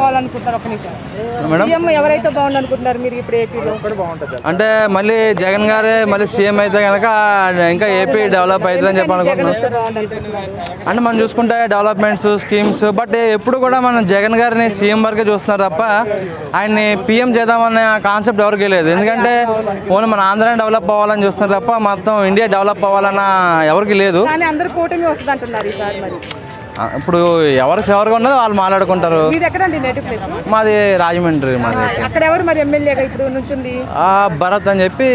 కావాలనుకుంటారు? ఒక నిమిషం సీఎం ఎవరైతే బాగుంది అనుకుంటున్నారు మీరు ఇప్పుడు ఏపీలో? అంటే మళ్ళీ జగన్ గారే మళ్ళీ సీఎం అయితే కనుక ఇంకా ఏపీ డెవలప్ అవుతుందని చెప్పాలనుకుంటున్నాం. అంటే మనం చూసుకుంటే డెవలప్మెంట్స్ స్కీమ్స్ బట్ ఎప్పుడు కూడా మనం జగన్ గారిని సీఎం వరకే చూస్తున్నారు తప్ప ఆయన్ని పీఎం చేద్దామనే కాన్సెప్ట్ ఎవరికి లేదు. ఎందుకంటే ఓన్లీ మన ఆంధ్రాని డెవలప్ అవ్వాలని చూస్తున్నారు తప్ప మొత్తం ఇండియా డెవలప్ అవ్వాలన్న ఎవరికి లేదు. అందరు కూటమి వస్తుంది అంటున్నారు ఈసారి. మరి ఇప్పుడు ఎవరు ఫేవర్గా ఉన్నదో వాళ్ళు మాట్లాడుకుంటారు. మాది రాజమండ్రి. మాది అక్కడ ఎవరు మరి ఎమ్మెల్యేగా ఇప్పుడు నుంచింది? భరత్ అని చెప్పి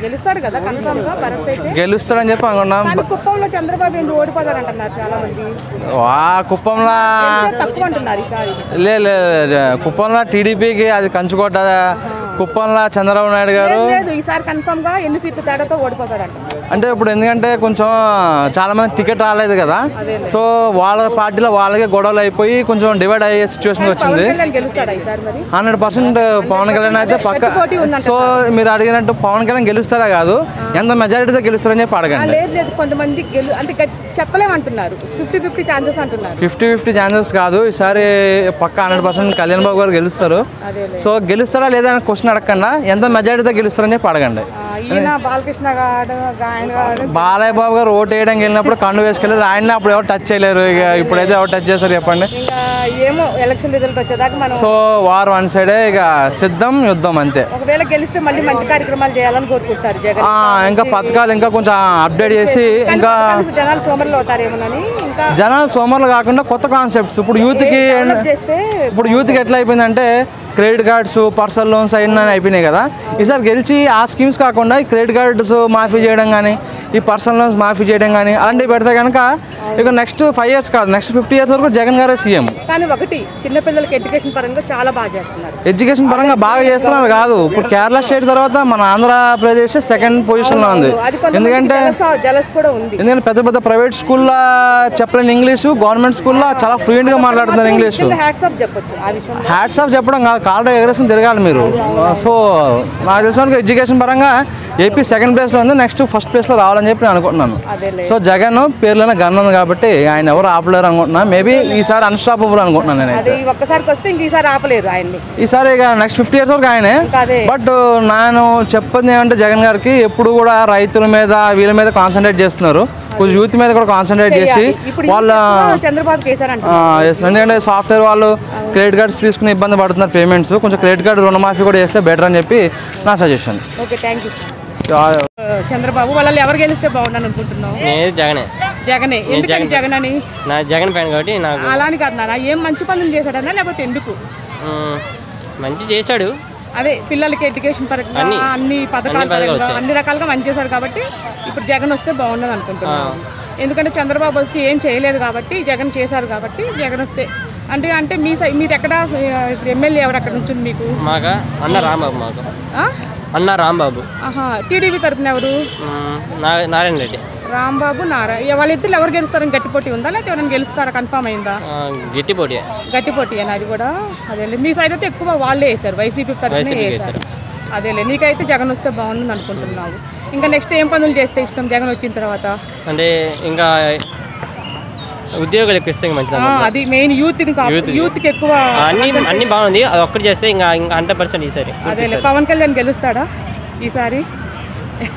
గెలుస్తాడు కదా, గెలుస్తాడని చెప్పి అనుకున్నాం. కుప్పంలో చంద్రబాబు ఎందుకు ఓడిపోతారు అంటున్నారు చాలా మంది. కుప్పంలో తక్కువ అంటున్నారు ఈసారి. లేదు కుప్పంలో టీడీపీకి అది కంచుకోట. కుప్పంలో చంద్రబాబు నాయుడు గారు ఈసారి కన్ఫర్మ్ గా ఎన్ని సీట్లు తేడాతో ఓడిపోతారంట. అంటే ఇప్పుడు ఎందుకంటే కొంచెం చాలా మంది టికెట్ రాలేదు కదా, సో వాళ్ళ పార్టీలో వాళ్ళకే గొడవలు అయిపోయి కొంచెం డివైడ్ అయ్యే సిచ్యువేషన్ వచ్చింది. 100% పవన్ కళ్యాణ్ అయితే పక్క. సో మీరు అడిగినట్టు పవన్ కళ్యాణ్ గెలుస్తారా కాదు, ఎంత మెజారిటీతో గెలుస్తారని చెప్పి అడగండి. కొంతమంది చెప్పలేమంటున్నారు, 50-50 ఛాన్సెస్ అంటున్నారు. 50-50 ఛాన్సెస్ కాదు, ఈసారి పక్క 100% కళ్యాణ్ బాబు గారు గెలుస్తారు. సో గెలుస్తారా లేదా అని క్వశ్చన్ అడగకుండా ఎంత మెజారిటీతో గెలుస్తారని చెప్పి అడగండి. బాలయ్య బాబు గారు ఓటు వేయడానికి వెళ్ళినప్పుడు కన్ను వేసుకెళ్ళారు, ఆయన అప్పుడు ఎవరు టచ్ చేయలేరు. ఇక ఇప్పుడైతే ఎవరు టచ్ చేస్తారు చెప్పండి. సో వారు వన్ సైడే ఇక సిద్ధం యుద్ధం అంతే. ఒకవేళ గెలిస్తే మళ్ళీ మంచి కార్యక్రమాలు చేయాలని కోరుకుంటారు. ఇంకా పథకాలు ఇంకా కొంచెం అప్డేట్ చేసి ఇంకా జనాలు సోమర్లు కాకుండా కొత్త కాన్సెప్ట్స్ ఇప్పుడు యూత్కి ఎట్లా అయిపోయిందంటే క్రెడిట్ కార్డ్స్ పర్సనల్ లోన్స్ అయిపోయినాయి కదా. ఈసారి గెలిచి ఆ స్కీమ్స్ కాకుండా ఈ క్రెడిట్ కార్డ్స్ మాఫీ చేయడం కానీ ఈ పర్సనల్ లోన్స్ మాఫీ చేయడం కానీ అలాంటివి పెడితే కనుక ఇక నెక్స్ట్ 5 years కాదు నెక్స్ట్ 50 years వరకు జగన్ గారే సీఎం. కానీ ఒకటి చిన్నపిల్లలకి ఎడ్యుకేషన్ పరంగా చాలా బాగా చేస్తున్నారు. ఎడ్యుకేషన్ పరంగా బాగా చేస్తున్నారు కాదు, ఇప్పుడు కేరళ స్టేట్ తర్వాత మన ఆంధ్రప్రదేశ్ సెకండ్ పొజిషన్లో ఉంది. ఎందుకంటే పెద్ద పెద్ద ప్రైవేట్ స్కూల్లో చెప్పలేని ఇంగ్లీషు, గవర్నమెంట్ స్కూల్లో చాలా ఫ్లూయెంట్గా మాట్లాడుతున్నారు ఇంగ్లీషు. హ్యాట్స్ ఆఫ్ చెప్పడం కాదు, కాళ్ళు ఎగరేసుకుని తిరగాలి మీరు. సో నాకు తెలిసిన ఎడ్యుకేషన్ పరంగా ఏపీ సెకండ్ ప్లేస్లో ఉంది, నెక్స్ట్ ఫస్ట్ ప్లేస్లో రావాలని చెప్పి నేను అనుకుంటున్నాను. సో జగన్ పేర్లోనే గన్ ఉంది కాబట్టి ఆయన ఎవరు ఆపలేరు అనుకుంటున్నా. మేబీ ఈసారి అన్స్టాపబుల్ అనుకుంటున్నాను నేనైతే. ఈసారి ఇక నెక్స్ట్ 50 years వరకు ఆయనే. బట్ నేను చెప్పేది ఏమంటే జగన్ గారికి ఎప్పుడు కూడా రైతుల మీద వీళ్ళ మీద కాన్సన్ట్రేట్ చేస్తున్నారు, కొంచెం యూత్ మీద కూడా కాన్సన్ట్రేట్ చేసి వాళ్ళ ఎందుకంటే సాఫ్ట్వేర్ వాళ్ళు క్రెడిట్ కార్డ్స్ తీసుకుని ఇబ్బంది పడుతున్నారు పేమెంట్స్, కొంచెం క్రెడిట్ కార్డు రుణమాఫీ కూడా చేస్తే బెటర్ అని చెప్పి నా సజెషన్. చంద్రబాబు వాళ్ళు ఎవరు గెలిస్తే బాగుండని అనుకుంటున్నావు? జగనే. ఎందుకని జగన్ అని? నా జగన్ ఫ్యాన్ కాబట్టి నాకు. అలా అని కాదు నాన్న, ఏం మంచి పనులు చేశాడన్నా లేకపోతే ఎందుకు? మంచి చేశాడు, అదే పిల్లలకి ఎడ్యుకేషన్ పరంగా అన్ని పథకాలు అన్ని రకాలుగా మంచి చేశాడు కాబట్టి ఇప్పుడు జగన్ వస్తే బాగుండదు అనుకుంటున్నాను. ఎందుకంటే చంద్రబాబు వస్తే ఏం చేయలేదు కాబట్టి జగన్ చేశారు కాబట్టి జగన్ వస్తే అంటే మీరు ఎక్కడ ఎమ్మెల్యే ఎవరు అక్కడ నుంచి మీకు? మాకు అన్న రాంబాబు. మాకు అన్న రాంబాబు. టీడీపీ తరఫున ఎవరు? నారాయణ రెడ్డి. రాంబాబు నారాయణ వాళ్ళిద్దరు ఎవరు గెలుస్తారని గట్టి పోటీ ఉందా లేకపోతే ఎవరైనా గెలుస్తారా? కన్ఫర్మ్ అయిందా? గట్టి పోటీ అని అది కూడా అదేలే. మీ సైడ్ అయితే ఎక్కువ వాళ్ళే వేశారు, వైసీపీ తరఫున వేశారు. అదేలే, నీకైతే జగన్ వస్తే బాగుంటుంది అనుకుంటున్నావు. ఇంకా నెక్స్ట్ ఏం పనులు చేస్తే ఇష్టం జగన్ వచ్చిన తర్వాత? అంటే ఇంకా ఉద్యోగాలు ఎక్కువ ఇస్తే మంచిది. అది మెయిన్ యూత్కి ఎక్కువ అన్ని బాగుంది, అది ఒక్కటి చేస్తే ఇంకా 100% ఈసారి. అదేలే, పవన్ కళ్యాణ్ గెలుస్తాడా ఈసారి?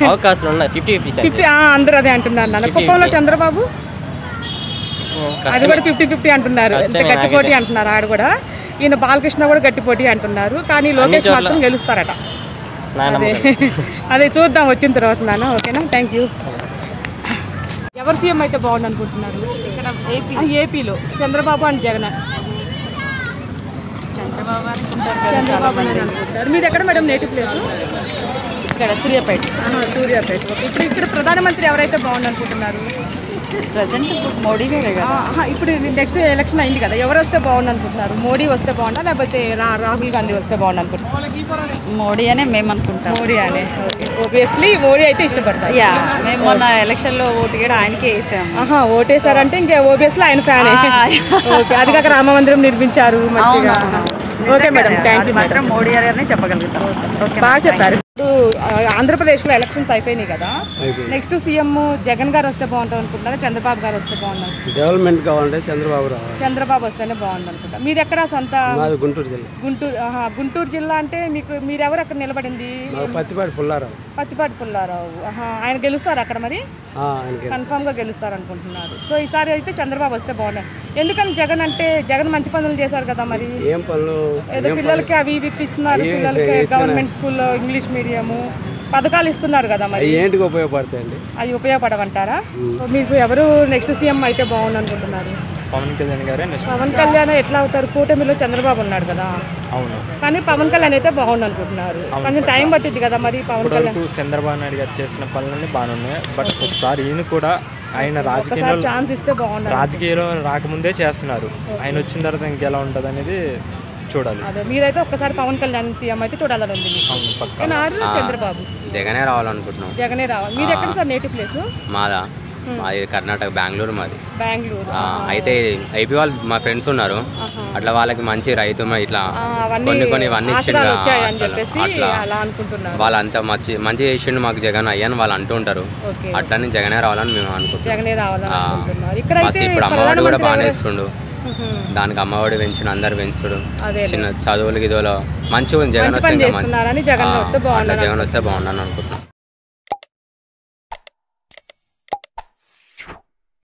అవకాశాలు ఉన్నాయి, 50-50. అందరూ అదే అంటున్నారు నాన్న. కుప్పంలో చంద్రబాబు అది కూడా 50-50 అంటున్నారు, గట్టి పోటీ అంటున్నారు. ఆడ కూడా ఈయన బాలకృష్ణ కూడా గట్టి పోటీ అంటున్నారు, కానీ లోకేష్ మాత్రం గెలుస్తారట. అదే చూద్దాం వచ్చిన తర్వాత నాన్న. ఓకేనా, థ్యాంక్ యూ. ఎవరు సీఎం అయితే బాగుంది అనుకుంటున్నారు ఏపీలో? చంద్రబాబు అండ్ జగన్? చంద్రబాబు అనుకుంటారు. మీరు ఎక్కడ మేడం నేటివ్ ప్లేస్? ఇక్కడ సూర్యాపేట. ఇప్పుడు ఇక్కడ ప్రధానమంత్రి ఎవరైతే బాగుంది అనుకుంటున్నారు? ప్రజెంట్ మోడీ గారే కదా. ఇప్పుడు నెక్స్ట్ ఎలక్షన్ అయింది కదా, ఎవరు వస్తే బాగుంది అనుకుంటున్నారు? మోడీ వస్తే బాగుందా లేకపోతే రాహుల్ గాంధీ వస్తే బాగుంది అనుకుంటున్నారు? మోడీ అనే మేము అనుకుంటాం. మోడీ అనే ఓబియస్లీ మోడీ అయితే ఇష్టపడతారు. మేము మొన్న ఎలక్షన్లో ఓటు కూడా ఆయనకే వేసాము. ఓటేసారంటే ఇంకా ఓబియస్లీ ఆయన ఫ్యాన్. ఓకే, అది కాక రామ మందిరం నిర్మించారు మంచిగా. Okay madam, thank you. మాత్రం మోడీ గారనే చెప్పగలుగుతాం. బాగా చెప్పారు. ఆంధ్రప్రదేశ్లో ఎలక్షన్స్ అయిపోయినాయి కదా, నెక్స్ట్ సీఎం జగన్ గారు వస్తే బాగుంటుంది అనుకుంటున్నారా, చంద్రబాబు గారు వస్తే బాగుంటుంది? డెవలప్మెంట్ కావాలంటే చంద్రబాబు రావాలి. చంద్రబాబు వస్తేనే బాగుంది అనుకుంటా. మీది ఎక్కడ సొంత? మాది గుంటూరు జిల్లా. గుంటూరు జిల్లా అంటే మీరెవరు అక్కడ నిలబడింది? పత్తిపాటి పుల్లారావు. పత్తిపాటి పుల్లారావు. ఆయన గెలుస్తారు అక్కడ మరి? కన్ఫామ్ గా గెలుస్తారు అనుకుంటున్నారు. సో ఈసారి అయితే చంద్రబాబు వస్తే బాగుంటుంది. ఎందుకని జగన్ మంచి పనులు చేశారు కదా, మరి ఏం పనులు? ఏదో పిల్లలకి అవి ఇవి ఇస్తున్నారు, పిల్లలకి గవర్నమెంట్ స్కూల్లో ఇంగ్లీష్ మీడియము పథకాలు ఇస్తున్నారు కదా, మరి ఏంటికి ఉపయోగపడతాయండి? అవి ఉపయోగపడమంటారా? మీకు ఎవరు నెక్స్ట్ సీఎం అయితే బాగుంది అనుకుంటున్నారు? పవన్ కళ్యాణ్ గారే. పవన్ కళ్యాణ్ ఎట్లా అవుతారు? కూటమిలో చంద్రబాబు ఉన్నాడు కదా. అవును, కానీ పవన్ కళ్యాణ్ అయితే బాగుంది అనుకుంటున్నారు. కొంచెం టైం పట్టింది కదా మరి. పవన్ కళ్యాణ్ చంద్రబాబు నాయుడు గారు చేసిన పనులన్నీ బాగానే ఉన్నాయి. బట్ ఒకసారి ఈయన కూడా ఆయన ఛాన్స్ ఇస్తే బాగుంటుంది. రాజకీయాల్లో రాకముందే చేస్తున్నారు. ఆయన వచ్చిన తర్వాత ఇంకెలా ఉంటుంది అనేది చూడాలి. అదే మీరైతే ఒక్కసారి పవన్ కళ్యాణ్ సీఎం అయితే చూడాలని ఉంది. చంద్రబాబు జగనే రావాలనుకుంటున్నాం. జగనే రావాలి. మీరు ఎక్కడ సార్ నేటివ్ ప్లేస్? మాది కర్ణాటక, బెంగళూరు మాది. బెంగళూరు. అయితే ఐపీ వాళ్ళు మా ఫ్రెండ్స్ ఉన్నారు, అట్లా వాళ్ళకి మంచి రైతు ఇట్లా కొన్ని ఇవన్నీ ఇచ్చిండు. అట్లా వాళ్ళంతా మంచి చేసిండు మాకు జగన్ అయ్యని వాళ్ళు అంటూ ఉంటారు. అట్లని జగనే రావాలని మేము అనుకుంటున్నాం. ఇప్పుడు అమ్మఒడి కూడా బాగానే ఇస్తుండు. దానికి అమ్మఒడి పెంచుడు, అందరు పెంచుడు, చిన్న చదువులు గిదువులో మంచిగా ఉంది. జగన్ వస్తే బాగుండని అనుకుంటున్నాం.